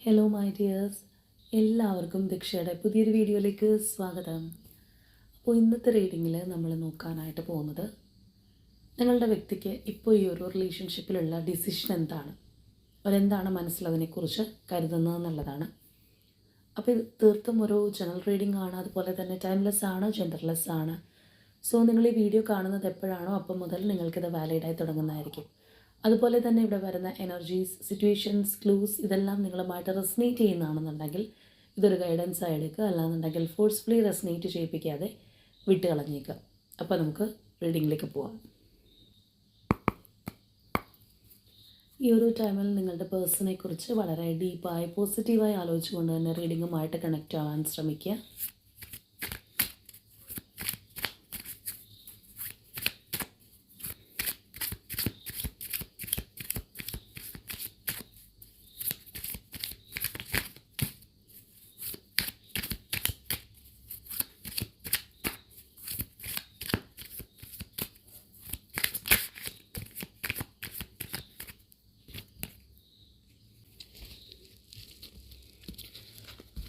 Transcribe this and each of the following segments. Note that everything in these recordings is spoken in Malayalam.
ഹലോ മൈ ഡിയേഴ്സ്, എല്ലാവർക്കും ദീക്ഷയുടെ പുതിയൊരു വീഡിയോയിലേക്ക് സ്വാഗതം. അപ്പോൾ ഇന്നത്തെ റീഡിങ്ങിൽ നമ്മൾ നോക്കാനായിട്ട് പോകുന്നത് നിങ്ങളുടെ വ്യക്തിക്ക് ഇപ്പോൾ ഈ ഒരു റിലേഷൻഷിപ്പിലുള്ള ഡിസിഷൻ എന്താണ്, അവരെന്താണ് മനസ്സിലതിനെക്കുറിച്ച് കരുതുന്നതെന്നുള്ളതാണ്. അപ്പോൾ ഇത് തീർത്തും ഒരു ജനറൽ റീഡിംഗ് ആണ്, അതുപോലെ തന്നെ ടൈംലെസ് ആണ്, ജെൻഡർലെസ് ആണ്. സോ നിങ്ങൾ ഈ വീഡിയോ കാണുന്നത് എപ്പോഴാണോ അപ്പം മുതൽ നിങ്ങൾക്കിത് വാലിഡായി തുടങ്ങുന്നതായിരിക്കും. അതുപോലെ തന്നെ ഇവിടെ വരുന്ന എനർജീസ്, സിറ്റുവേഷൻസ്, ക്ലൂസ് ഇതെല്ലാം നിങ്ങളുമായിട്ട് റെസനേറ്റ് ചെയ്യുന്നതാണെന്നുണ്ടെങ്കിൽ ഇതൊരു ഗൈഡൻസ് ആയി എടുക്കുക, അല്ലാന്നുണ്ടെങ്കിൽ ഫോഴ്സ്ഫുള്ളി റെസനേറ്റ് ചെയ്യിപ്പിക്കാതെ വിട്ട് കളഞ്ഞേക്കുക. അപ്പോൾ നമുക്ക് റീഡിങ്ങിലേക്ക് പോവാം. ഈ ഒരു ടൈമിൽ നിങ്ങളുടെ പേഴ്സണെ കുറിച്ച് വളരെ ഡീപ്പായി പോസിറ്റീവായി ആലോചിച്ചുകൊണ്ട് തന്നെ റീഡിങ്ങുമായിട്ട് കണക്റ്റ് ആവാൻ ശ്രമിക്കുക.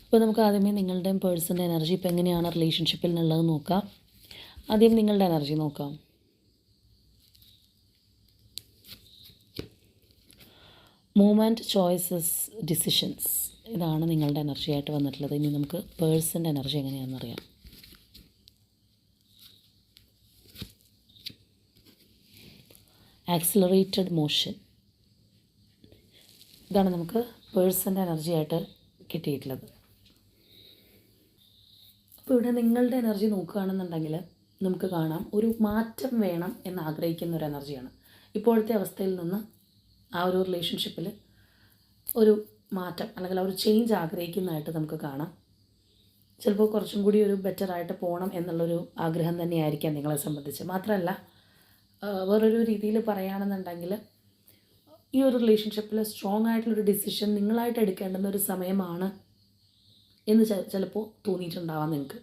ഇപ്പോൾ നമുക്ക് ആദ്യമേ നിങ്ങളുടെയും പേഴ്സൻ്റെ എനർജി ഇപ്പോൾ എങ്ങനെയാണ് റിലേഷൻഷിപ്പിൽ നിന്നുള്ളത് നോക്കാം. ആദ്യം നിങ്ങളുടെ എനർജി നോക്കാം. മൂവ്മെൻറ്റ്, ചോയ്സസ്, ഡിസിഷൻസ്, ഇതാണ് നിങ്ങളുടെ എനർജി ആയിട്ട് വന്നിട്ടുള്ളത്. ഇനി നമുക്ക് പേഴ്സൻ്റെ എനർജി എങ്ങനെയാണെന്നറിയാം. ആക്സിലറേറ്റഡ് മോഷൻ, ഇതാണ് നമുക്ക് പേഴ്സൻ്റെ എനർജി ആയിട്ട് കിട്ടിയിട്ടുള്ളത്. അപ്പോൾ ഇവിടെ നിങ്ങളുടെ എനർജി നോക്കുകയാണെന്നുണ്ടെങ്കിൽ നമുക്ക് കാണാം, ഒരു മാറ്റം വേണം എന്ന് ആഗ്രഹിക്കുന്ന ഒരു എനർജിയാണ്. ഇപ്പോഴത്തെ അവസ്ഥയിൽ നിന്ന് ആ ഒരു റിലേഷൻഷിപ്പിൽ ഒരു മാറ്റം അല്ലെങ്കിൽ ഒരു ചേഞ്ച് ആഗ്രഹിക്കുന്നതായിട്ട് നമുക്ക് കാണാം. ചിലപ്പോൾ കുറച്ചും കൂടി ഒരു ബെറ്ററായിട്ട് പോകണം എന്നുള്ളൊരു ആഗ്രഹം തന്നെയായിരിക്കാം നിങ്ങളെ സംബന്ധിച്ച്. മാത്രമല്ല വേറൊരു രീതിയിൽ പറയുകയാണെന്നുണ്ടെങ്കിൽ ഈ ഒരു റിലേഷൻഷിപ്പിൽ സ്ട്രോങ് ആയിട്ടുള്ളൊരു ഡിസിഷൻ നിങ്ങളായിട്ട് എടുക്കേണ്ടുന്ന ഒരു സമയമാണ് എന്ന് ചിലപ്പോൾ തോന്നിയിട്ടുണ്ടാവാം നിങ്ങൾക്ക്.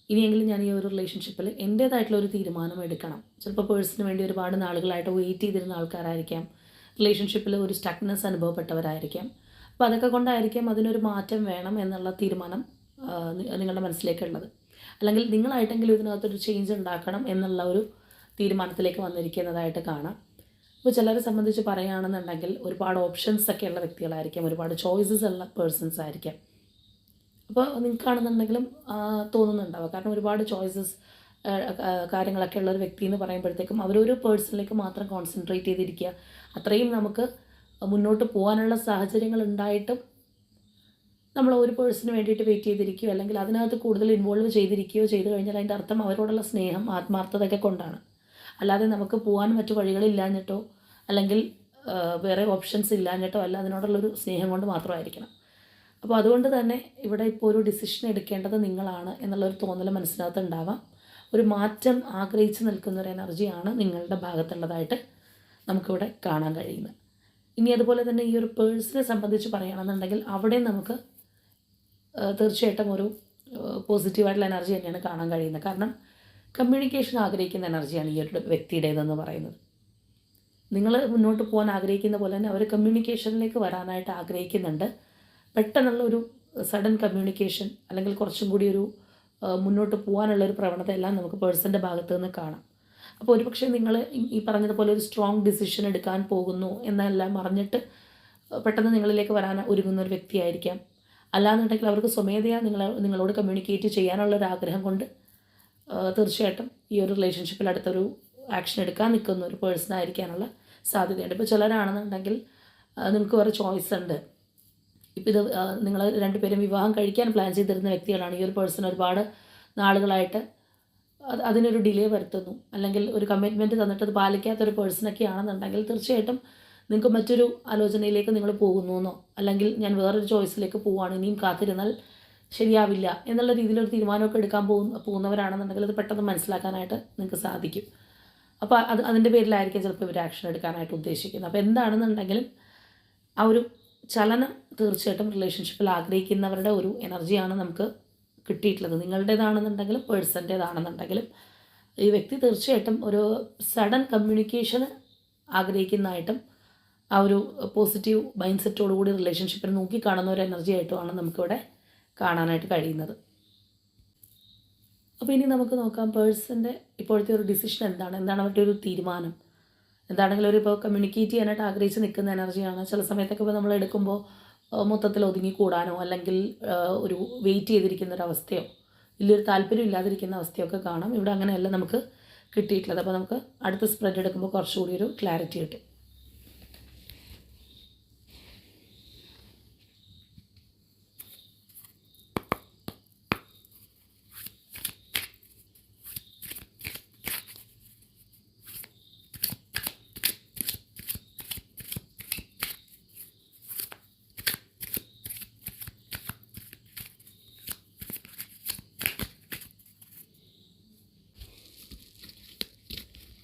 ഇനിയെങ്കിലും ഞാൻ ഈ ഒരു റിലേഷൻഷിപ്പിൽ എൻ്റേതായിട്ടുള്ളൊരു തീരുമാനം എടുക്കണം. ചിലപ്പോൾ പേഴ്സണിന് വേണ്ടി ഒരുപാട് നാളുകളായിട്ട് വെയിറ്റ് ചെയ്തിരുന്ന ആൾക്കാരായിരിക്കാം, റിലേഷൻഷിപ്പിൽ ഒരു സ്റ്റക്നെസ് അനുഭവപ്പെട്ടവരായിരിക്കാം. അപ്പോൾ അതൊക്കെ കൊണ്ടായിരിക്കാം അതിനൊരു മാറ്റം വേണം എന്നുള്ള തീരുമാനം നിങ്ങളുടെ മനസ്സിലേക്കുള്ളത്. അല്ലെങ്കിൽ നിങ്ങളായിട്ടെങ്കിലും ഇതിനകത്തൊരു ചേഞ്ച് ഉണ്ടാക്കണം എന്നുള്ള ഒരു തീരുമാനത്തിലേക്ക് വന്നിരിക്കുന്നതായിട്ട് കാണാം. ഇപ്പോൾ ചിലരെ സംബന്ധിച്ച് പറയുകയാണെന്നുണ്ടെങ്കിൽ ഒരുപാട് ഓപ്ഷൻസ് ഒക്കെ ഉള്ള വ്യക്തികളായിരിക്കാം, ഒരുപാട് ചോയ്സസ് ഉള്ള പേഴ്സൺസ് ആയിരിക്കാം. അപ്പോൾ നിങ്ങൾക്കാണെന്നുണ്ടെങ്കിലും തോന്നുന്നുണ്ടാവുക, കാരണം ഒരുപാട് ചോയ്സസ് കാര്യങ്ങളൊക്കെ ഉള്ളൊരു വ്യക്തി എന്ന് പറയുമ്പോഴത്തേക്കും അവരൊരു പേഴ്സണിലേക്ക് മാത്രം കോൺസെൻട്രേറ്റ് ചെയ്തിരിക്കുക. അത്രയും നമുക്ക് മുന്നോട്ട് പോകാനുള്ള സാഹചര്യങ്ങൾ ഉണ്ടായിട്ടും നമ്മൾ ഒരു പേഴ്സണിന് വേണ്ടിയിട്ട് വെയിറ്റ് ചെയ്തിരിക്കുകയോ അല്ലെങ്കിൽ അതിനകത്ത് കൂടുതൽ ഇൻവോൾവ് ചെയ്തിരിക്കുകയോ ചെയ്തു കഴിഞ്ഞാൽ അതിൻ്റെ അർത്ഥം അവരോടുള്ള സ്നേഹം, ആത്മാർത്ഥതയൊക്കെ കൊണ്ടാണ്. അല്ലാതെ നമുക്ക് പോകാൻ മറ്റു വഴികളില്ലാഞ്ഞിട്ടോ അല്ലെങ്കിൽ വേറെ ഓപ്ഷൻസ് ഇല്ലാഞ്ഞിട്ടോ അല്ല, അതിനോടുള്ളൊരു സ്നേഹം കൊണ്ട് മാത്രമായിരിക്കണം. അപ്പോൾ അതുകൊണ്ട് തന്നെ ഇവിടെ ഇപ്പോൾ ഒരു ഡിസിഷൻ എടുക്കേണ്ടത് നിങ്ങളാണ് എന്നുള്ളൊരു തോന്നൽ മനസ്സിനകത്ത് ഉണ്ടാവാം. ഒരു മാറ്റം ആഗ്രഹിച്ച് നിൽക്കുന്ന ഒരു എനർജിയാണ് നിങ്ങളുടെ ഭാഗത്തുള്ളതായിട്ട് നമുക്കിവിടെ കാണാൻ കഴിയുന്നത്. ഇനി അതുപോലെ തന്നെ ഈ ഒരു പേഴ്സണെ സംബന്ധിച്ച് പറയുകയാണെന്നുണ്ടെങ്കിൽ അവിടെ നമുക്ക് തീർച്ചയായിട്ടും ഒരു പോസിറ്റീവായിട്ടുള്ള എനർജി തന്നെയാണ് കാണാൻ കഴിയുന്നത്. കാരണം കമ്മ്യൂണിക്കേഷൻ ആഗ്രഹിക്കുന്ന എനർജിയാണ് ഈ ഒരു വ്യക്തിയുടേതെന്ന് പറയുന്നത്. നിങ്ങൾ മുന്നോട്ട് പോകാൻ ആഗ്രഹിക്കുന്ന പോലെ തന്നെ അവർ കമ്മ്യൂണിക്കേഷനിലേക്ക് വരാനായിട്ട് ആഗ്രഹിക്കുന്നുണ്ട്. പെട്ടെന്നുള്ള ഒരു സഡൻ കമ്മ്യൂണിക്കേഷൻ അല്ലെങ്കിൽ കുറച്ചും കൂടി ഒരു മുന്നോട്ട് പോകാനുള്ളൊരു പ്രവണത എല്ലാം നമുക്ക് പേഴ്സൻ്റെ ഭാഗത്തു നിന്ന് കാണാം. അപ്പോൾ ഒരുപക്ഷെ നിങ്ങൾ ഈ പറഞ്ഞതുപോലെ ഒരു സ്ട്രോങ് ഡിസിഷൻ എടുക്കാൻ പോകുന്നു എന്നെല്ലാം അറിഞ്ഞിട്ട് പെട്ടെന്ന് നിങ്ങളിലേക്ക് വരാൻ ഒരുങ്ങുന്ന ഒരു വ്യക്തിയായിരിക്കാം. അല്ലാന്നുണ്ടെങ്കിൽ അവർക്ക് സ്വമേധയാ നിങ്ങളോട് കമ്മ്യൂണിക്കേറ്റ് ചെയ്യാനുള്ളൊരാഗ്രഹം കൊണ്ട് തീർച്ചയായിട്ടും ഈ ഒരു റിലേഷൻഷിപ്പിൽ അടുത്തൊരു ആക്ഷൻ എടുക്കാൻ നിൽക്കുന്ന ഒരു പേഴ്സൺ ആയിരിക്കാനുള്ള സാധ്യതയുണ്ട്. ഇപ്പോൾ ചിലരാണെന്നുണ്ടെങ്കിൽ നിങ്ങൾക്ക് വേറെ ചോയ്സ് ഉണ്ട്. ഇപ്പോൾ ഇത് നിങ്ങൾ രണ്ടുപേരും വിവാഹം കഴിക്കാൻ പ്ലാൻ ചെയ്തിരുന്ന വ്യക്തികളാണ്. ഈ ഒരു പേഴ്സൺ ഒരുപാട് നാളുകളായിട്ട് അതിനൊരു ഡിലേ വരുത്തുന്നു, അല്ലെങ്കിൽ ഒരു കമ്മിറ്റ്മെൻറ്റ് തന്നിട്ട് അത് പാലിക്കാത്തൊരു പേഴ്സണൊക്കെ ആണെന്നുണ്ടെങ്കിൽ തീർച്ചയായിട്ടും നിങ്ങൾക്ക് മറ്റൊരു ആലോചനയിലേക്ക് നിങ്ങൾ പോകുന്നു, അല്ലെങ്കിൽ ഞാൻ വേറൊരു ചോയ്സിലേക്ക് പോവുകയാണ്, ഇനിയും കാത്തിരുന്നാൽ ശരിയാവില്ല എന്നുള്ള രീതിയിലൊരു തീരുമാനമൊക്കെ എടുക്കാൻ പോകുന്നവരാണെന്നുണ്ടെങ്കിൽ അത് പെട്ടെന്ന് മനസ്സിലാക്കാനായിട്ട് നിങ്ങൾക്ക് സാധിക്കും. അപ്പോൾ അതിൻ്റെ പേരിലായിരിക്കും ചിലപ്പോൾ ഇവർ ആക്ഷൻ എടുക്കാനായിട്ട് ഉദ്ദേശിക്കുന്നത്. അപ്പോൾ എന്താണെന്നുണ്ടെങ്കിലും ആ ഒരു ചലനം തീർച്ചയായിട്ടും റിലേഷൻഷിപ്പിൽ ആഗ്രഹിക്കുന്നവരുടെ ഒരു എനർജിയാണ് നമുക്ക് കിട്ടിയിട്ടുള്ളത്. നിങ്ങളുടേതാണെന്നുണ്ടെങ്കിലും പേഴ്സൻ്റേതാണെന്നുണ്ടെങ്കിലും ഈ വ്യക്തി തീർച്ചയായിട്ടും ഒരു സഡൻ കമ്മ്യൂണിക്കേഷൻ ആഗ്രഹിക്കുന്നതായിട്ടും ആ ഒരു പോസിറ്റീവ് മൈൻഡ് സെറ്റോടുകൂടി റിലേഷൻഷിപ്പിനെ നോക്കിക്കാണുന്ന ഒരു എനർജി ആയിട്ടുമാണ് നമുക്കിവിടെ കാണാനായിട്ട് കഴിയുന്നത്. അപ്പോൾ ഇനി നമുക്ക് നോക്കാം പേഴ്സൻ്റെ ഇപ്പോഴത്തെ ഒരു ഡിസിഷൻ എന്താണ് അവരുടെ ഒരു തീരുമാനം. എന്താണെങ്കിലും ഇപ്പോൾ കമ്മ്യൂണിക്കേറ്റ് ചെയ്യാനായിട്ട് ആഗ്രഹിച്ച് നിൽക്കുന്ന എനർജിയാണ്. ചില സമയത്തൊക്കെ ഇപ്പോൾ നമ്മൾ എടുക്കുമ്പോൾ മൊത്തത്തിൽ ഒതുങ്ങിക്കൂടാനോ അല്ലെങ്കിൽ ഒരു വെയിറ്റ് ചെയ്തിരിക്കുന്ന ഒരു അവസ്ഥയോ വലിയൊരു താല്പര്യം ഇല്ലാതിരിക്കുന്ന അവസ്ഥയൊക്കെ കാണാം. ഇവിടെ അങ്ങനെയല്ല നമുക്ക് കിട്ടിയിട്ടുള്ളത്. അപ്പോൾ നമുക്ക് അടുത്ത സ്പ്രെഡ് എടുക്കുമ്പോൾ കുറച്ചുകൂടി ഒരു ക്ലാരിറ്റി കിട്ടും.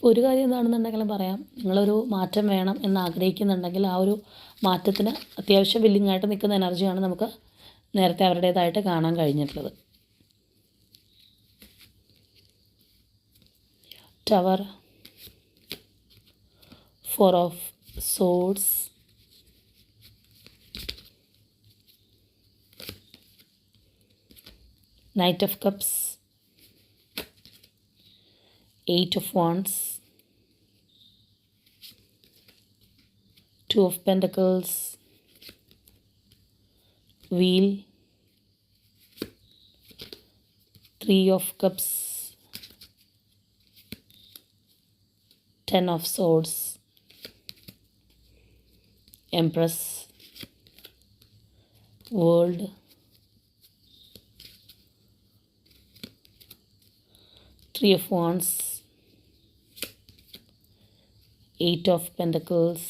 ഒരു കാര്യം എന്താണെന്നുണ്ടെങ്കിലും പറയാം, നിങ്ങളൊരു മാറ്റം വേണം എന്ന് ആഗ്രഹിക്കുന്നുണ്ടെങ്കിൽ ആ ഒരു മാറ്റത്തിന് അത്യാവശ്യം വില്ലിങ്ങായിട്ട് നിൽക്കുന്ന എനർജിയാണ് നമുക്ക് നേരത്തെ അവരുടേതായിട്ട് കാണാൻ കഴിഞ്ഞിട്ടുള്ളത്. Tower, 4 of swords, knight of cups, 8 of wands, 2 of pentacles, wheel, 3 of cups, 10 of swords, empress, world, 3 of wands, 8 of pentacles,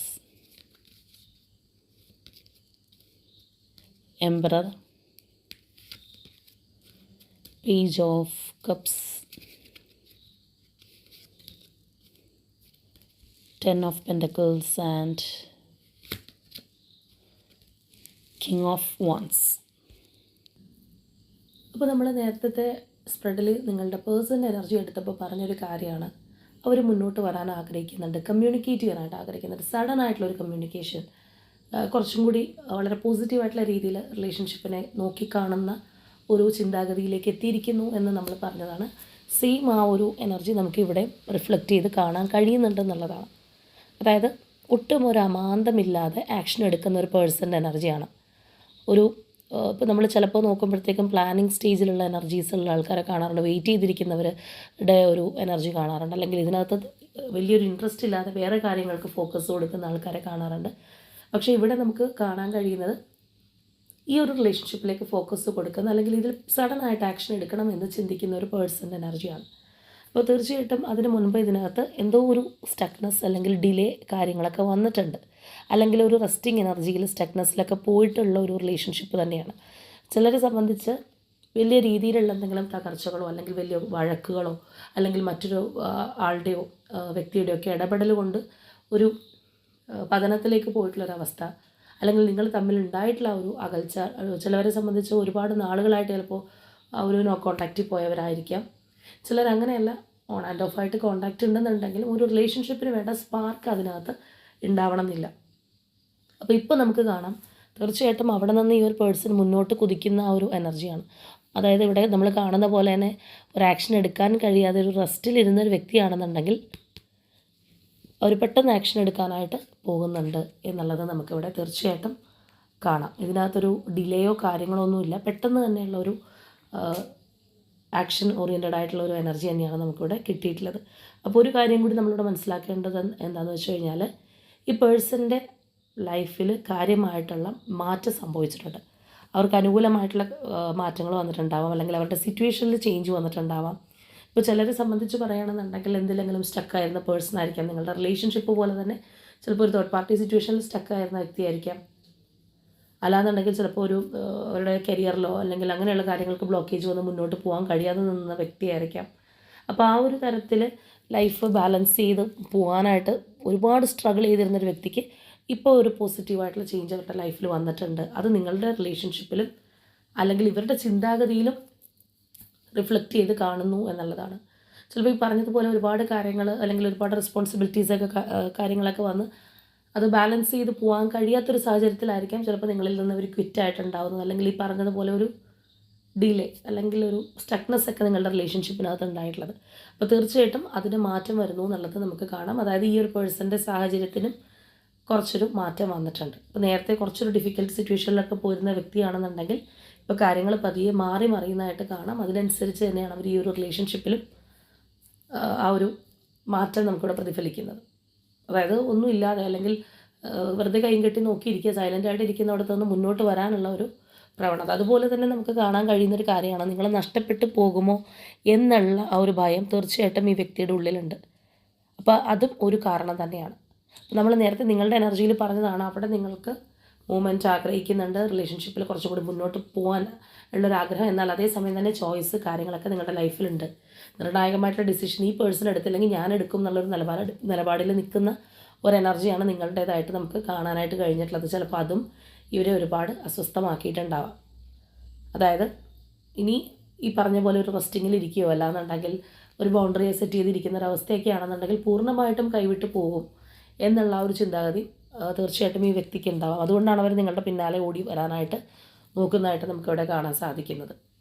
emperor, page of cups, 10 of pentacles and king of wands. അപ്പോൾ നമ്മൾ നേരത്തെ സ്പ്രെഡിൽ നിങ്ങളുടെ പേഴ്സണൽ എനർജി എടുത്തപ്പോൾ പറഞ്ഞൊരു കാര്യമാണ്, അവർ മുന്നോട്ട് വരാൻ ആഗ്രഹിക്കുന്നുണ്ട്, കമ്മ്യൂണിക്കേറ്റ് ചെയ്യാനായിട്ട് ആഗ്രഹിക്കുന്നുണ്ട്. സഡൻ ആയിട്ടുള്ളൊരു കമ്മ്യൂണിക്കേഷൻ, കുറച്ചും കൂടി വളരെ പോസിറ്റീവായിട്ടുള്ള രീതിയിൽ റിലേഷൻഷിപ്പിനെ നോക്കിക്കാണുന്ന ഒരു ചിന്താഗതിയിലേക്ക് എത്തിയിരിക്കുന്നു എന്ന് നമ്മൾ പറഞ്ഞതാണ്. സെയിം ആ ഒരു എനർജി നമുക്കിവിടെ റിഫ്ലക്റ്റ് ചെയ്ത് കാണാൻ കഴിയുന്നുണ്ടെന്നുള്ളതാണ്. അതായത് ഒട്ടും ഒരു അമാന്തമില്ലാതെ ആക്ഷൻ എടുക്കുന്ന ഒരു പേഴ്സൻ്റെ എനർജിയാണ്. ഇപ്പോൾ നമ്മൾ ചിലപ്പോൾ നോക്കുമ്പോഴത്തേക്കും പ്ലാനിങ് സ്റ്റേജിലുള്ള എനർജീസുള്ള ആൾക്കാരെ കാണാറുണ്ട്, വെയിറ്റ് ചെയ്തിരിക്കുന്നവരുടെ ഒരു എനർജി കാണാറുണ്ട്, അല്ലെങ്കിൽ ഇതിനകത്ത് വലിയൊരു ഇൻട്രസ്റ്റ് ഇല്ലാതെ വേറെ കാര്യങ്ങൾക്ക് ഫോക്കസ് കൊടുക്കുന്ന ആൾക്കാരെ കാണാറുണ്ട്. പക്ഷേ ഇവിടെ നമുക്ക് കാണാൻ കഴിയുന്നത് ഈ ഒരു റിലേഷൻഷിപ്പിലേക്ക് ഫോക്കസ് കൊടുക്കുന്ന, അല്ലെങ്കിൽ ഇതിൽ സഡനായിട്ട് ആക്ഷൻ എടുക്കണം എന്ന് ചിന്തിക്കുന്ന ഒരു പേഴ്സൻ്റെ എനർജിയാണ്. അപ്പോൾ തീർച്ചയായിട്ടും അതിന് മുൻപ് ഇതിനകത്ത് എന്തോ ഒരു സ്റ്റക്നെസ് അല്ലെങ്കിൽ ഡിലേ കാര്യങ്ങളൊക്കെ വന്നിട്ടുണ്ട്, അല്ലെങ്കിൽ ഒരു റെസ്റ്റിംഗ് എനർജിയിൽ സ്റ്റക്നെസ്സിലൊക്കെ പോയിട്ടുള്ള ഒരു റിലേഷൻഷിപ്പ് തന്നെയാണ്. ചിലരെ സംബന്ധിച്ച് വലിയ രീതിയിലുള്ള എന്തെങ്കിലും തകർച്ചകളോ അല്ലെങ്കിൽ വലിയ വഴക്കുകളോ അല്ലെങ്കിൽ മറ്റൊരു ആളുടെയോ വ്യക്തിയുടെയോ ഒക്കെ ഇടപെടൽ കൊണ്ട് ഒരു പതനത്തിലേക്ക് പോയിട്ടുള്ളൊരവസ്ഥ, അല്ലെങ്കിൽ നിങ്ങൾ തമ്മിൽ ഉണ്ടായിട്ടുള്ള ഒരു അകൽച്ച. ചിലവരെ സംബന്ധിച്ച് ഒരുപാട് നാളുകളായിട്ട് ചിലപ്പോൾ ഒരു നോ കോൺടാക്റ്റിൽ പോയവരായിരിക്കാം. ചിലർ അങ്ങനെയല്ല, ഓൺ ആൻഡ് ഓഫ് ആയിട്ട് കോൺടാക്റ്റ് ഉണ്ടെന്നുണ്ടെങ്കിലും ഒരു റിലേഷൻഷിപ്പിന് വേണ്ട സ്പാർക്ക് അതിനകത്ത് ഉണ്ടാവണം എന്നില്ല. അപ്പോൾ ഇപ്പോൾ നമുക്ക് കാണാം തീർച്ചയായിട്ടും അവിടെ നിന്ന് ഈ ഒരു പേഴ്സൺ മുന്നോട്ട് കുതിക്കുന്ന ആ ഒരു എനർജിയാണ്. അതായത് ഇവിടെ നമ്മൾ കാണുന്ന പോലെ തന്നെ ഒരു ആക്ഷൻ എടുക്കാൻ കഴിയാതെ ഒരു റെസ്റ്റിലിരുന്നൊരു വ്യക്തിയാണെന്നുണ്ടെങ്കിൽ അവർ പെട്ടെന്ന് ആക്ഷൻ എടുക്കാനായിട്ട് പോകുന്നുണ്ട് എന്നുള്ളത് നമുക്കിവിടെ തീർച്ചയായിട്ടും കാണാം. ഇതിനകത്തൊരു ഡിലേയോ കാര്യങ്ങളോ ഒന്നുമില്ല, പെട്ടെന്ന് തന്നെയുള്ള ഒരു ആക്ഷൻ ഓറിയൻറ്റഡ് ആയിട്ടുള്ള ഒരു എനർജി തന്നെയാണ് നമുക്കിവിടെ കിട്ടിയിട്ടുള്ളത്. അപ്പോൾ ഒരു കാര്യം കൂടി നമ്മളിവിടെ മനസ്സിലാക്കേണ്ടത് എന്താണെന്ന് വെച്ച് കഴിഞ്ഞാൽ, ഈ പേഴ്സൻ്റെ ലൈഫിൽ കാര്യമായിട്ടുള്ള മാറ്റം സംഭവിച്ചിട്ടുണ്ട്. അവർക്ക് അനുകൂലമായിട്ടുള്ള മാറ്റങ്ങൾ വന്നിട്ടുണ്ടാവാം, അല്ലെങ്കിൽ അവരുടെ സിറ്റുവേഷനിൽ ചേഞ്ച് വന്നിട്ടുണ്ടാവാം. ഇപ്പോൾ ചിലരെ സംബന്ധിച്ച് പറയുകയാണെന്നുണ്ടെങ്കിൽ എന്തിലെങ്കിലും സ്റ്റക്കായിരുന്ന പേഴ്സൺ ആയിരിക്കാം. നിങ്ങളുടെ റിലേഷൻഷിപ്പ് പോലെ തന്നെ ചിലപ്പോൾ ഒരു തേർഡ് പാർട്ടി സിറ്റുവേഷനിൽ സ്റ്റക്കായിരുന്ന വ്യക്തിയായിരിക്കാം. അല്ലാന്നുണ്ടെങ്കിൽ ചിലപ്പോൾ ഒരു അവരുടെ കരിയറിലോ അല്ലെങ്കിൽ അങ്ങനെയുള്ള കാര്യങ്ങൾക്ക് ബ്ലോക്കേജ് വന്ന് മുന്നോട്ട് പോകാൻ കഴിയാതെ നിന്ന വ്യക്തിയായിരിക്കാം. അപ്പോൾ ആ ഒരു തരത്തിൽ ലൈഫ് ബാലൻസ് ചെയ്ത് പോകാനായിട്ട് ഒരുപാട് സ്ട്രഗിൾ ചെയ്തിരുന്നൊരു വ്യക്തിക്ക് ഇപ്പോൾ ഒരു പോസിറ്റീവായിട്ടുള്ള ചേഞ്ച് അവരുടെ ലൈഫിൽ വന്നിട്ടുണ്ട്. അത് നിങ്ങളുടെ റിലേഷൻഷിപ്പിലും അല്ലെങ്കിൽ ഇവരുടെ ചിന്താഗതിയിലും റിഫ്ലക്റ്റ് ചെയ്ത് കാണുന്നു എന്നുള്ളതാണ്. ചിലപ്പോൾ ഈ പറഞ്ഞതുപോലെ ഒരുപാട് കാര്യങ്ങൾ അല്ലെങ്കിൽ ഒരുപാട് റെസ്പോൺസിബിലിറ്റീസൊക്കെ കാര്യങ്ങളൊക്കെ വന്ന് അത് ബാലൻസ് ചെയ്ത് പോകാൻ കഴിയാത്തൊരു സാഹചര്യത്തിലായിരിക്കാം ചിലപ്പോൾ നിങ്ങളിൽ നിന്ന് അവർ ക്വിറ്റായിട്ടുണ്ടാവുന്നത്, അല്ലെങ്കിൽ ഈ പറഞ്ഞതുപോലെ ഒരു ഡിലേ അല്ലെങ്കിൽ ഒരു സ്റ്റക്നെസ് ഒക്കെ നിങ്ങളുടെ റിലേഷൻഷിപ്പിനകത്ത് ഉണ്ടായിട്ടുള്ളത്. അപ്പോൾ തീർച്ചയായിട്ടും അതിന് മാറ്റം വരുന്നു എന്നുള്ളത് നമുക്ക് കാണാം. അതായത് ഈ ഒരു പേഴ്സൻ്റെ സാഹചര്യത്തിനും കുറച്ചൊരു മാറ്റം വന്നിട്ടുണ്ട്. ഇപ്പോൾ നേരത്തെ കുറച്ചൊരു ഡിഫിക്കൽട്ട് സിറ്റുവേഷനിലൊക്കെ പോയിരുന്ന വ്യക്തിയാണെന്നുണ്ടെങ്കിൽ ഇപ്പോൾ കാര്യങ്ങൾ പതിയെ മാറി മറിയുന്നതായിട്ട് കാണാം. അതിനനുസരിച്ച് തന്നെയാണ് അവർ ഈ ഒരു റിലേഷൻഷിപ്പിലും ആ ഒരു മാറ്റം നമുക്കിവിടെ പ്രതിഫലിക്കുന്നത്. അതായത് ഒന്നുമില്ലാതെ അല്ലെങ്കിൽ വെറുതെ കൈയും കെട്ടി നോക്കിയിരിക്കുക, സൈലൻ്റായിട്ട് ഇരിക്കുന്നവിടത്ത് നിന്ന് മുന്നോട്ട് വരാനുള്ള ഒരു പ്രവണത. അതുപോലെ തന്നെ നമുക്ക് കാണാൻ കഴിയുന്നൊരു കാര്യമാണ്, നിങ്ങൾ നഷ്ടപ്പെട്ടു പോകുമോ എന്നുള്ള ആ ഒരു ഭയം തീർച്ചയായിട്ടും ഈ വ്യക്തിയുടെ ഉള്ളിലുണ്ട്. അപ്പോൾ അതും ഒരു കാരണം തന്നെയാണ്. നമ്മൾ നേരത്തെ നിങ്ങളുടെ എനർജിയിൽ പറഞ്ഞതാണ്, അവിടെ നിങ്ങൾക്ക് മൂവ്മെൻറ്റ് ആഗ്രഹിക്കുന്നുണ്ട്, റിലേഷൻഷിപ്പിൽ കുറച്ചും കൂടി മുന്നോട്ട് പോകാൻ ഉള്ളൊരാഗ്രഹം. എന്നാൽ അതേസമയം തന്നെ ചോയ്സ് കാര്യങ്ങളൊക്കെ നിങ്ങളുടെ ലൈഫിലുണ്ട്. നിർണായകമായിട്ടുള്ള ഡിസിഷൻ ഈ പേഴ്സൺ എടുത്തില്ലെങ്കിൽ ഞാൻ എടുക്കും എന്നുള്ളൊരു നിലപാടിൽ നിൽക്കുന്ന ഒരു എനർജിയാണ് നിങ്ങളുടേതായിട്ട് നമുക്ക് കാണാനായിട്ട് കഴിഞ്ഞിട്ടുള്ളത്. ചിലപ്പോൾ അതും ഇവരെ ഒരുപാട് അസ്വസ്ഥമാക്കിയിട്ടുണ്ടാവാം. അതായത് ഇനി ഈ പറഞ്ഞ പോലെ ഒരു റെസ്റ്റിങ്ങിൽ ഇരിക്കുകയോ അല്ലാന്നുണ്ടെങ്കിൽ ഒരു ബൗണ്ടറി സെറ്റ് ചെയ്തിരിക്കുന്ന ഒരവസ്ഥയൊക്കെ ആണെന്നുണ്ടെങ്കിൽ പൂർണ്ണമായിട്ടും കൈവിട്ട് പോകും എന്നുള്ള ഒരു ചിന്താഗതി തീർച്ചയായിട്ടും ഈ വ്യക്തിക്ക് ഉണ്ടാവാം. അതുകൊണ്ടാണ് അവർ നിങ്ങളുടെ പിന്നാലെ ഓടി വരാനായിട്ട് നോക്കുന്നതായിട്ട് നമുക്കിവിടെ കാണാൻ സാധിക്കുന്നത്.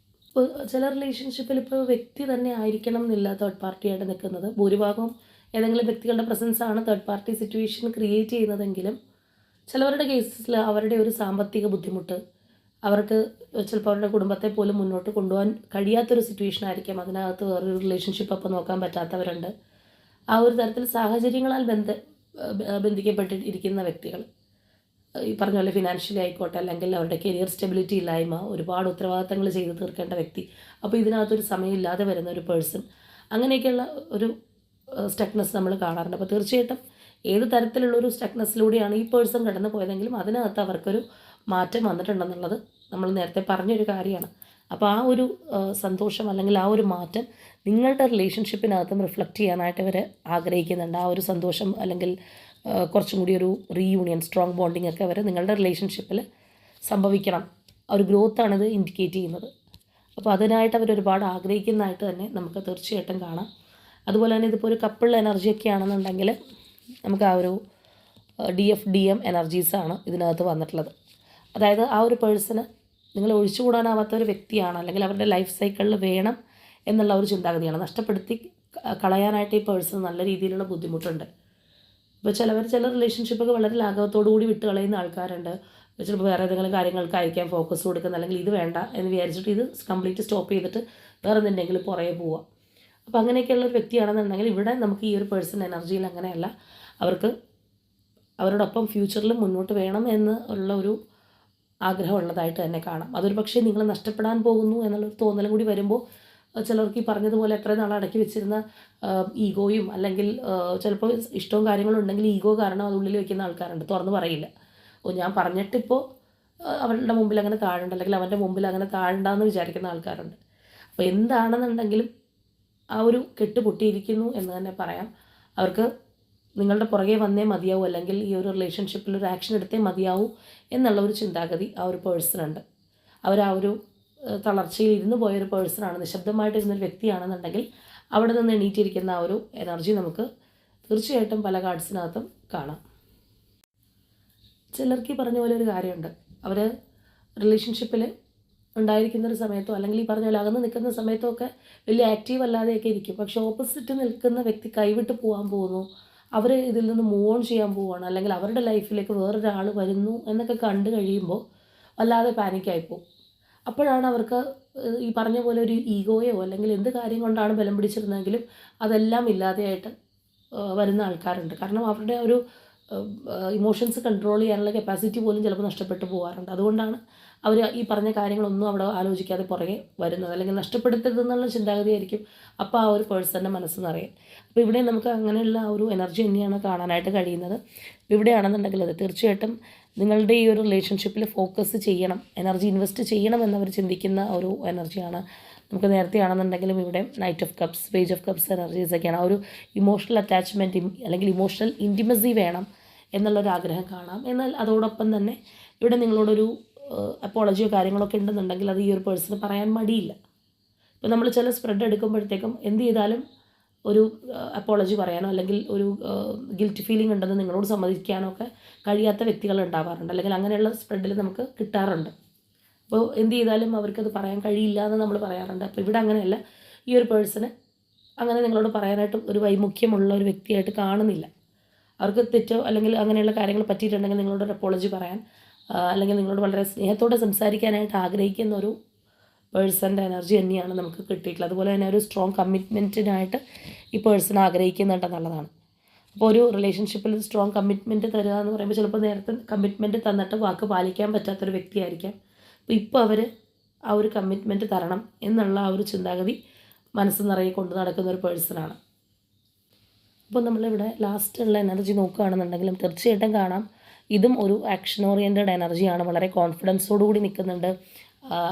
ഇപ്പോൾ ചില റിലേഷൻഷിപ്പിൽ ഇപ്പോൾ വ്യക്തി തന്നെ ആയിരിക്കണം എന്നില്ല തേർഡ് പാർട്ടിയായിട്ട് നിൽക്കുന്നത്. ഭൂരിഭാഗവും ഏതെങ്കിലും വ്യക്തികളുടെ പ്രസൻസാണ് തേർഡ് പാർട്ടി സിറ്റുവേഷൻ ക്രിയേറ്റ് ചെയ്യുന്നതെങ്കിലും ചിലവരുടെ കേസിൽ അവരുടെ ഒരു സാമ്പത്തിക ബുദ്ധിമുട്ട്, അവർക്ക് ചിലപ്പോൾ അവരുടെ കുടുംബത്തെ പോലും മുന്നോട്ട് കൊണ്ടുപോകാൻ കഴിയാത്തൊരു സിറ്റുവേഷൻ ആയിരിക്കാം. അതിനകത്ത് വേറൊരു റിലേഷൻഷിപ്പ് അപ്പോൾ നോക്കാൻ പറ്റാത്തവരുണ്ട്. ആ ഒരു തരത്തിൽ സാഹചര്യങ്ങളാൽ ബന്ധിക്കപ്പെട്ടിരിക്കുന്ന വ്യക്തികൾ, ഈ പറഞ്ഞ പോലെ ഫിനാൻഷ്യലി ആയിക്കോട്ടെ, അല്ലെങ്കിൽ അവരുടെ കരിയർ സ്റ്റെബിലിറ്റി ഇല്ലായ്മ, ഒരുപാട് ഉത്തരവാദിത്തങ്ങൾ ചെയ്ത് തീർക്കേണ്ട വ്യക്തി, അപ്പോൾ ഇതിനകത്തൊരു സമയമില്ലാതെ വരുന്ന ഒരു പേഴ്സൺ, അങ്ങനെയൊക്കെയുള്ള ഒരു സ്റ്റക്നെസ് നമ്മൾ കാണാറുണ്ട്. അപ്പോൾ തീർച്ചയായിട്ടും ഏത് തരത്തിലുള്ളൊരു സ്റ്റക്നെസ്സിലൂടെയാണ് ഈ പേഴ്സൺ കടന്നു പോയതെങ്കിലും അതിനകത്ത് അവർക്കൊരു മാറ്റം വന്നിട്ടുണ്ടെന്നുള്ളത് നമ്മൾ നേരത്തെ പറഞ്ഞൊരു കാര്യമാണ്. അപ്പോൾ ആ ഒരു സന്തോഷം അല്ലെങ്കിൽ ആ ഒരു മാറ്റം നിങ്ങളുടെ റിലേഷൻഷിപ്പിനകത്തും റിഫ്ലക്റ്റ് ചെയ്യാനായിട്ട് ഇവർ ആഗ്രഹിക്കുന്നുണ്ട്. ആ ഒരു സന്തോഷം അല്ലെങ്കിൽ കുറച്ചും കൂടി ഒരു റീയൂണിയൻ, സ്ട്രോങ് ബോണ്ടിങ് ഒക്കെ അവർ നിങ്ങളുടെ റിലേഷൻഷിപ്പിൽ സംഭവിക്കണം. ആ ഒരു ഗ്രോത്താണിത് ഇൻഡിക്കേറ്റ് ചെയ്യുന്നത്. അപ്പോൾ അതിനായിട്ട് അവർ ഒരുപാട് ആഗ്രഹിക്കുന്നതായിട്ട് തന്നെ നമുക്ക് തീർച്ചയായിട്ടും കാണാം. അതുപോലെ തന്നെ ഇതിപ്പോൾ ഒരു കപ്പിൾ എനർജിയൊക്കെ ആണെന്നുണ്ടെങ്കിൽ നമുക്ക് ആ ഒരു DFDM എനർജീസാണ് ഇതിനകത്ത് വന്നിട്ടുള്ളത്. അതായത് ആ ഒരു പേഴ്സണ് നിങ്ങൾ ഒഴിച്ചുകൂടാനാവാത്ത ഒരു വ്യക്തിയാണ്, അല്ലെങ്കിൽ അവരുടെ ലൈഫ് സൈക്കിളിൽ വേണം എന്നുള്ള ഒരു ചിന്താഗതിയാണ്. നഷ്ടപ്പെടുത്തി കളയാനായിട്ട് ഈ പേഴ്സൺ നല്ല രീതിയിലുള്ള ബുദ്ധിമുട്ടുണ്ട്. ഇപ്പോൾ ചില റിലേഷൻഷിപ്പൊക്കെ വളരെ ലാഘവത്തോടു കൂടി വിട്ട് കളയുന്ന ആൾക്കാരുണ്ട്. ചിലപ്പോൾ വേറെ ഏതെങ്കിലും കാര്യങ്ങൾക്കായിരിക്കാം ഫോക്കസ് കൊടുക്കുന്നത്, അല്ലെങ്കിൽ ഇത് വേണ്ട എന്ന് വിചാരിച്ചിട്ട് ഇത് കംപ്ലീറ്റ് സ്റ്റോപ്പ് ചെയ്തിട്ട് വേറെ എന്തെങ്കിലും പുറകെ പോവുക. അപ്പോൾ അങ്ങനെയൊക്കെയുള്ള ഒരു വ്യക്തിയാണെന്നുണ്ടെങ്കിൽ ഇവിടെ നമുക്ക് ഈ ഒരു പേഴ്സൺ എനർജിയിൽ അങ്ങനെയല്ല, അവർക്ക് അവരോടൊപ്പം ഫ്യൂച്ചറിൽ മുന്നോട്ട് വേണം എന്ന് ഉള്ള ഒരു ആഗ്രഹമുള്ളതായിട്ട് തന്നെ കാണാം. അതൊരു പക്ഷേ നിങ്ങൾ നഷ്ടപ്പെടാൻ പോകുന്നു എന്നുള്ളൊരു തോന്നലും കൂടി വരുമ്പോൾ ചിലർക്ക് ഈ പറഞ്ഞതുപോലെ എത്ര നാൾ അടക്കി വെച്ചിരുന്ന ഈഗോയും, അല്ലെങ്കിൽ ചിലപ്പോൾ ഇഷ്ടവും കാര്യങ്ങളും ഉണ്ടെങ്കിൽ ഈഗോ കാരണം അത് ഉള്ളിൽ വെക്കുന്ന ആൾക്കാരുണ്ട്, തുറന്ന് പറയില്ല. ഞാൻ പറഞ്ഞിട്ടിപ്പോൾ അവരുടെ മുമ്പിൽ അങ്ങനെ താഴണ്ട, അല്ലെങ്കിൽ അവൻ്റെ മുമ്പിൽ അങ്ങനെ താഴണ്ടെന്ന് വിചാരിക്കുന്ന ആൾക്കാരുണ്ട്. അപ്പോൾ എന്താണെന്നുണ്ടെങ്കിലും ആ ഒരു കെട്ട് പൊട്ടിയിരിക്കുന്നു എന്ന് തന്നെ പറയാം. അവർക്ക് നിങ്ങളുടെ പുറകെ വന്നേ മതിയാവൂ, അല്ലെങ്കിൽ ഈ ഒരു റിലേഷൻഷിപ്പിൽ ഒരു ആക്ഷൻ എടുത്തേ മതിയാവൂ എന്നുള്ള ഒരു ചിന്താഗതി ആ ഒരു പേഴ്സണുണ്ട്. അവർ ആ ഒരു തളർച്ചയിൽ ഇരുന്ന് പോയൊരു പേഴ്സണാണ്, നിശബ്ദമായിട്ടിരുന്നൊരു വ്യക്തിയാണെന്നുണ്ടെങ്കിൽ അവിടെ നിന്ന് എണീറ്റിരിക്കുന്ന ആ ഒരു എനർജി നമുക്ക് തീർച്ചയായിട്ടും പല കാർഡ്സിനകത്തും കാണാം. ചിലർക്ക് ഈ പറഞ്ഞ പോലെ ഒരു കാര്യമുണ്ട്, അവർ റിലേഷൻഷിപ്പിൽ ഉണ്ടായിരിക്കുന്നൊരു സമയത്തോ അല്ലെങ്കിൽ ഈ പറഞ്ഞ പോലെ അകന്ന് നിൽക്കുന്ന സമയത്തോ ഒക്കെ വലിയ ആക്റ്റീവ് അല്ലാതെയൊക്കെ ഇരിക്കും. പക്ഷേ ഓപ്പോസിറ്റ് നിൽക്കുന്ന വ്യക്തി കൈവിട്ട് പോകാൻ പോകുന്നു, അവർ ഇതിൽ നിന്ന് മൂവ് ഓൺ ചെയ്യാൻ പോവുകയാണ്, അല്ലെങ്കിൽ അവരുടെ ലൈഫിലേക്ക് വേറൊരാൾ വരുന്നു എന്നൊക്കെ കണ്ടു കഴിയുമ്പോൾ വല്ലാതെ പാനിക്കായിപ്പോവും. അപ്പോഴാണ് അവർക്ക് ഈ പറഞ്ഞ പോലെ ഒരു ഈഗോയോ അല്ലെങ്കിൽ എന്ത് കാര്യം കൊണ്ടാണ് ബലം പിടിച്ചിരുന്നെങ്കിലും അതെല്ലാം ഇല്ലാതെയായിട്ട് വരുന്ന ആൾക്കാരുണ്ട്. കാരണം അവരുടെ ഒരു ഇമോഷൻസ് കൺട്രോൾ ചെയ്യാനുള്ള കപ്പാസിറ്റി പോലും ചിലപ്പോൾ നഷ്ടപ്പെട്ടു പോകാറുണ്ട്. അതുകൊണ്ടാണ് അവർ ഈ പറഞ്ഞ കാര്യങ്ങളൊന്നും അവിടെ ആലോചിക്കാതെ പുറകെ വരുന്നത്, അല്ലെങ്കിൽ നഷ്ടപ്പെടുത്തരുതെന്നുള്ള ചിന്താഗതിയായിരിക്കും അപ്പോൾ ആ ഒരു പേഴ്സൻ്റെ മനസ്സെന്നറിയാം. അപ്പോൾ ഇവിടെ നമുക്ക് അങ്ങനെയുള്ള ആ ഒരു എനർജി തന്നെയാണ് കാണാനായിട്ട് കഴിയുന്നത്. ഇവിടെയാണെന്നുണ്ടെങ്കിൽ അത് തീർച്ചയായിട്ടും നിങ്ങളുടെ ഈ ഒരു റിലേഷൻഷിപ്പിൽ ഫോക്കസ് ചെയ്യണം, എനർജി ഇൻവെസ്റ്റ് ചെയ്യണം എന്നവർ ചിന്തിക്കുന്ന ഒരു എനർജിയാണ്. നമുക്ക് നേരത്തെ ആണെന്നുണ്ടെങ്കിലും ഇവിടെ knight of cups, page of cups എനർജീസൊക്കെയാണ്. ആ ഒരു ഇമോഷണൽ അറ്റാച്ച്മെൻറ്റ് അല്ലെങ്കിൽ ഇമോഷണൽ ഇൻറ്റിമസി വേണം എന്നുള്ളൊരാഗ്രഹം കാണാം. എന്നാൽ അതോടൊപ്പം തന്നെ ഇവിടെ നിങ്ങളോടൊരു അപ്പോളജിയോ കാര്യങ്ങളൊക്കെ ഉണ്ടെന്നുണ്ടെങ്കിൽ അത് ഈ ഒരു പേഴ്സണ് പറയാൻ മടിയില്ല. ഇപ്പോൾ നമ്മൾ ചില സ്പ്രെഡ് എടുക്കുമ്പോഴത്തേക്കും എന്ത് ചെയ്താലും ഒരു അപ്പോളജി പറയാനോ അല്ലെങ്കിൽ ഒരു ഗിൽറ്റ് ഫീലിംഗ് ഉണ്ടെന്ന് നിങ്ങളോട് സമ്മതിക്കാനോ ഒക്കെ കഴിയാത്ത വ്യക്തികൾ ഉണ്ടാവാറുണ്ട്, അല്ലെങ്കിൽ അങ്ങനെയുള്ള സ്പ്രെഡിൽ നമുക്ക് കിട്ടാറുണ്ട്. അപ്പോൾ എന്ത് ചെയ്താലും അവർക്കത് പറയാൻ കഴിയില്ല എന്ന് നമ്മൾ പറയാറുണ്ട്. അപ്പോൾ ഇവിടെ അങ്ങനെയല്ല, ഈ ഒരു പേഴ്സണ് അങ്ങനെ നിങ്ങളോട് പറയാനായിട്ട് ഒരു വൈമുഖ്യമുള്ള ഒരു വ്യക്തിയായിട്ട് കാണുന്നില്ല. അവർക്ക് തെറ്റോ അല്ലെങ്കിൽ അങ്ങനെയുള്ള കാര്യങ്ങൾ പറ്റിയിട്ടുണ്ടെങ്കിൽ നിങ്ങളോട് ഒരു അപ്പോളജി പറയാൻ അല്ലെങ്കിൽ നിങ്ങളോട് വളരെ സ്നേഹത്തോടെ സംസാരിക്കാനായിട്ട് ആഗ്രഹിക്കുന്ന ഒരു പേഴ്സൻ്റെ എനർജി തന്നെയാണ് നമുക്ക് കിട്ടിയിട്ടുള്ളത്. അതുപോലെ തന്നെ ഒരു സ്ട്രോങ് കമ്മിറ്റ്മെൻറ്റിനായിട്ട് ഈ പേഴ്സൺ ആഗ്രഹിക്കുന്നുണ്ടെന്നുള്ളതാണ്. അപ്പോൾ ഒരു റിലേഷൻഷിപ്പിൽ സ്ട്രോങ് കമ്മിറ്റ്മെൻറ്റ് തരിക എന്ന് പറയുമ്പോൾ ചിലപ്പോൾ നേരത്തെ കമ്മിറ്റ്മെൻറ്റ് തന്നിട്ട് വാക്ക് പാലിക്കാൻ പറ്റാത്തൊരു വ്യക്തിയായിരിക്കാം. അപ്പോൾ ഇപ്പോൾ അവർ ആ ഒരു കമ്മിറ്റ്മെൻറ്റ് തരണം എന്നുള്ള ആ ഒരു ചിന്താഗതി മനസ്സ് നിറയെ കൊണ്ട് നടക്കുന്ന ഒരു പേഴ്സണാണ്. അപ്പോൾ നമ്മളിവിടെ ലാസ്റ്റുള്ള എനർജി നോക്കുകയാണെന്നുണ്ടെങ്കിലും തീർച്ചയായിട്ടും കാണാം ഇതും ഒരു ആക്ഷൻ ഓറിയൻറ്റഡ് എനർജിയാണ്. വളരെ കോൺഫിഡൻസോടുകൂടി നിൽക്കുന്നുണ്ട്.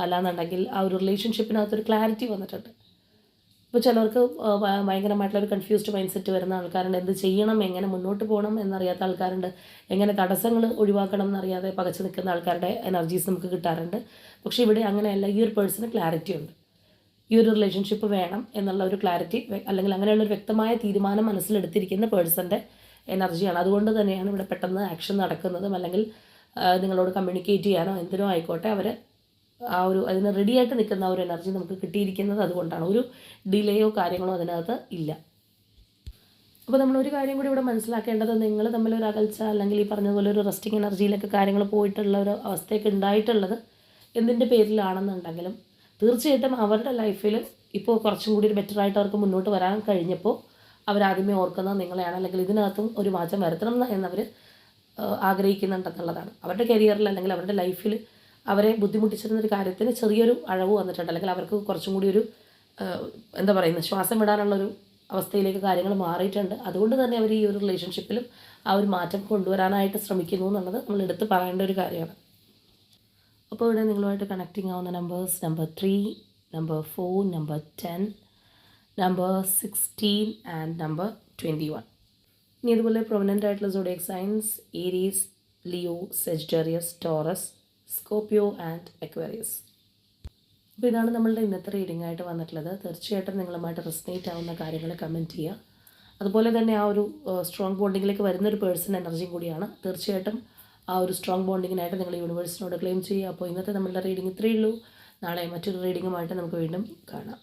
അല്ലാന്നുണ്ടെങ്കിൽ ആ ഒരു റിലേഷൻഷിപ്പിനകത്തൊരു ക്ലാരിറ്റി വന്നിട്ടുണ്ട്. ഇപ്പോൾ ചിലർക്ക് ഭയങ്കരമായിട്ടുള്ളൊരു കൺഫ്യൂസ്ഡ് മൈൻഡ് സെറ്റ് വരുന്ന ആൾക്കാരുണ്ട്. എന്ത് ചെയ്യണം, എങ്ങനെ മുന്നോട്ട് പോകണം എന്നറിയാത്ത ആൾക്കാരുണ്ട്. എങ്ങനെ തടസ്സങ്ങൾ ഒഴിവാക്കണം എന്നറിയാതെ പകച്ചു നിൽക്കുന്ന ആൾക്കാരുടെ എനർജീസ് നമുക്ക് കിട്ടാറുണ്ട്. പക്ഷേ ഇവിടെ അങ്ങനെയല്ല, ഈ ഒരു പേഴ്സണ് ക്ലാരിറ്റി ഉണ്ട്. ഈ ഒരു റിലേഷൻഷിപ്പ് വേണം എന്നുള്ള ഒരു ക്ലാരിറ്റി അല്ലെങ്കിൽ അങ്ങനെയുള്ളൊരു വ്യക്തമായ തീരുമാനം മനസ്സിലെടുത്തിരിക്കുന്ന പേഴ്സൻ്റെ എനർജിയാണ്. അതുകൊണ്ട് തന്നെയാണ് ഇവിടെ പെട്ടെന്ന് ആക്ഷൻ നടക്കുന്നതും അല്ലെങ്കിൽ നിങ്ങളോട് കമ്മ്യൂണിക്കേറ്റ് ചെയ്യാനോ എന്തിനോ ആയിക്കോട്ടെ അവർ ആ ഒരു അതിന് റെഡിയായിട്ട് നിൽക്കുന്ന ഒരു എനർജി നമുക്ക് കിട്ടിയിരിക്കുന്നത് അതുകൊണ്ടാണ്. ഒരു ഡിലേയോ കാര്യങ്ങളോ അതിനകത്ത് ഇല്ല. അപ്പോൾ നമ്മളൊരു കാര്യം കൂടി ഇവിടെ മനസ്സിലാക്കേണ്ടത്, നിങ്ങൾ തമ്മിലൊരു അകൽച്ച അല്ലെങ്കിൽ ഈ പറഞ്ഞതുപോലെ ഒരു റെസ്റ്റിംഗ് എനർജിയിലൊക്കെ കാര്യങ്ങൾ പോയിട്ടുള്ള ഒരു അവസ്ഥയൊക്കെ ഉണ്ടായിട്ടുള്ളത് എന്തിൻ്റെ പേരിലാണെന്നുണ്ടെങ്കിലും തീർച്ചയായിട്ടും അവരുടെ ലൈഫിൽ ഇപ്പോൾ കുറച്ചും കൂടി ഒരു ബെറ്ററായിട്ട് അവർക്ക് മുന്നോട്ട് വരാൻ കഴിഞ്ഞപ്പോൾ അവരാദ്യമേ ഓർക്കുന്നത് നിങ്ങളെയാണ്, അല്ലെങ്കിൽ ഇതിനകത്തും ഒരു മാറ്റം വരുത്തണം എന്നവർ ആഗ്രഹിക്കുന്നുണ്ടെന്നുള്ളതാണ്. അവരുടെ കരിയറിൽ അല്ലെങ്കിൽ അവരുടെ ലൈഫിൽ അവരെ ബുദ്ധിമുട്ടിച്ചിരുന്നൊരു കാര്യത്തിന് ചെറിയൊരു അഴവ് വന്നിട്ടുണ്ട്, അല്ലെങ്കിൽ അവർക്ക് കുറച്ചും കൂടി ഒരു എന്താ പറയുന്നത് ശ്വാസം വിടാനുള്ളൊരു അവസ്ഥയിലേക്ക് കാര്യങ്ങൾ മാറിയിട്ടുണ്ട്. അതുകൊണ്ട് തന്നെ അവർ ഈ ഒരു റിലേഷൻഷിപ്പിലും ആ ഒരു മാറ്റം കൊണ്ടുവരാനായിട്ട് ശ്രമിക്കുന്നു എന്നുള്ളത് നമ്മൾ എടുത്ത് പറയേണ്ട ഒരു കാര്യമാണ്. അപ്പോൾ ഇവിടെ നിങ്ങളുമായിട്ട് കണക്റ്റിംഗ് ആവുന്ന numbers number 3, number 4, number 10, number 16 and number 21. ഇനി ഇതുപോലെ പ്രൊമിനൻ്റ് ആയിട്ടുള്ള zodiac signs Aries, Leo, Sagittarius, Taurus, Scorpio and Aquarius. അപ്പോൾ ഇതാണ് നമ്മളുടെ ഇന്നത്തെ റീഡിംഗ് ആയിട്ട് വന്നിട്ടുള്ളത്. തീർച്ചയായിട്ടും നിങ്ങളുമായിട്ട് റെസനേറ്റ് ആവുന്ന കാര്യങ്ങൾ കമൻറ്റ് ചെയ്യുക. അതുപോലെ തന്നെ ആ ഒരു സ്ട്രോങ് ബോണ്ടിങ്ങിലേക്ക് വരുന്നൊരു പേഴ്സൺ എനർജിയും കൂടിയാണ്. തീർച്ചയായിട്ടും ആ ഒരു സ്ട്രോങ് ബോണ്ടിങ്ങിനായിട്ട് നിങ്ങൾ യൂണിവേഴ്സിനോട് ക്ലെയിം ചെയ്യുക. അപ്പോൾ ഇന്നത്തെ നമ്മളുടെ റീഡിംഗ് ഇത്രയേ ഉള്ളൂ. നാളെ മറ്റൊരു റീഡിങ്ങുമായിട്ട് നമുക്ക് വീണ്ടും കാണാം.